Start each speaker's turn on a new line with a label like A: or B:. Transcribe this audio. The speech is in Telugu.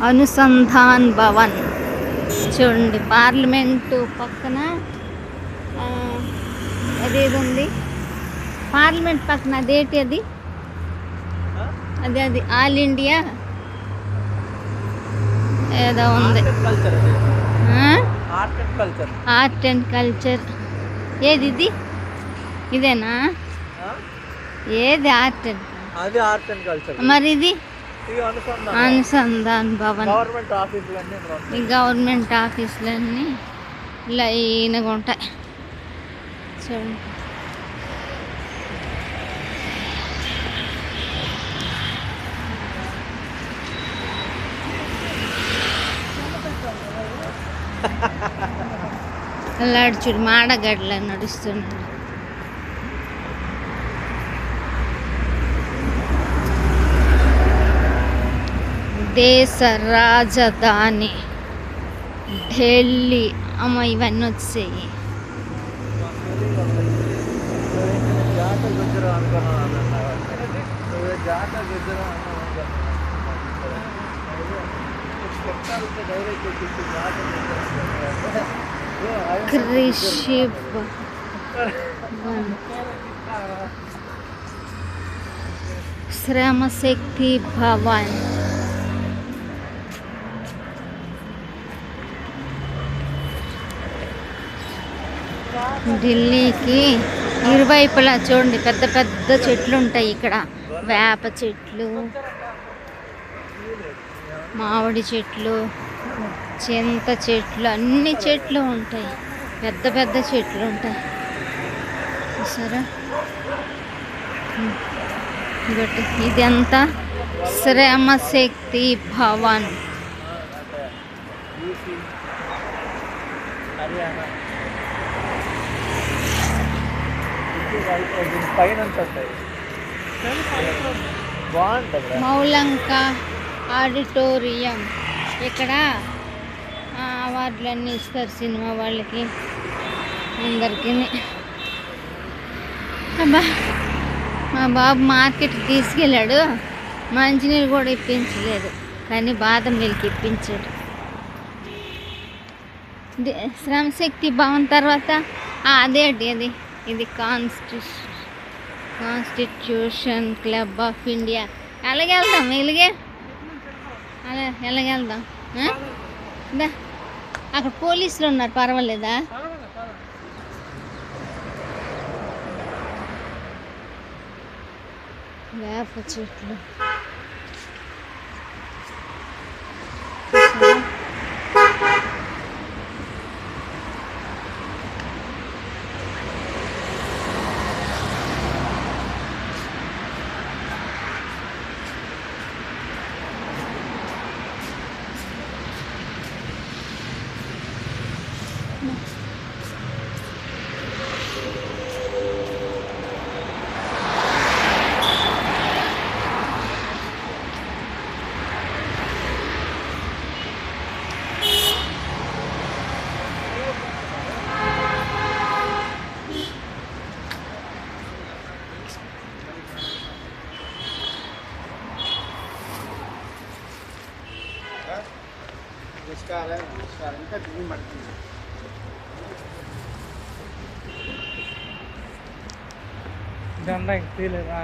A: అనుసంధాన్ భవన్ చూడండి, పార్లమెంటు పక్కన అదేది ఉంది, పార్లమెంట్ పక్కన అదేంటి అది, అది ఆల్ ఇండియా ఏదో ఉంది, ఆర్ట్ అండ్ కల్చర్. ఏది ఇది, ఇదేనా? ఏది ఆర్ట్ అండ్ కల్చర్? మరి ఇది అనుసంధాన్ భవన్. ఈ గవర్నమెంట్ ఆఫీసులన్నీ లైన్గా ఉంటాయి చూడండి. అల్లాడు చూడు, మాడగడ్డలా నడుస్తున్నాడు. దేశ రాజధాని ఢిల్లీ. అమ్మ ఇవన్నీ వచ్చాయి. కృషి శ్రమశక్తి భవన్. ఢిల్లీకి ఇరువైపులా చూడండి పెద్ద పెద్ద చెట్లు ఉంటాయి ఇక్కడ. వేప చెట్లు, మామిడి చెట్లు, చింత చెట్లు, అన్ని చెట్లు ఉంటాయి. పెద్ద పెద్ద చెట్లు ఉంటాయి చూసారా. ఇదంతా శ్రమశక్తి భవన్. మౌలంక ఆడిటోరియం. ఇక్కడ అవార్డులన్నీ ఇస్తారు సినిమా వాళ్ళకి అందరికీ. అబ్బా, మా బాబు మార్కెట్కి తీసుకెళ్ళాడు, మంచినీళ్ళు కూడా ఇప్పించలేదు, కానీ బాదం మిల్క్ ఇప్పించాడు. శ్రమశక్తి భవన్ తర్వాత అదేంటి అది, ఇది కాన్స్టిట్యూషన్ క్లబ్ ఆఫ్ ఇండియా. అలాగే వెళ్దాం, ఎలాగెళ్దాం? అక్కడ పోలీసులు ఉన్నారు, పర్వాలేదా? వేప చెట్లు ఇంకా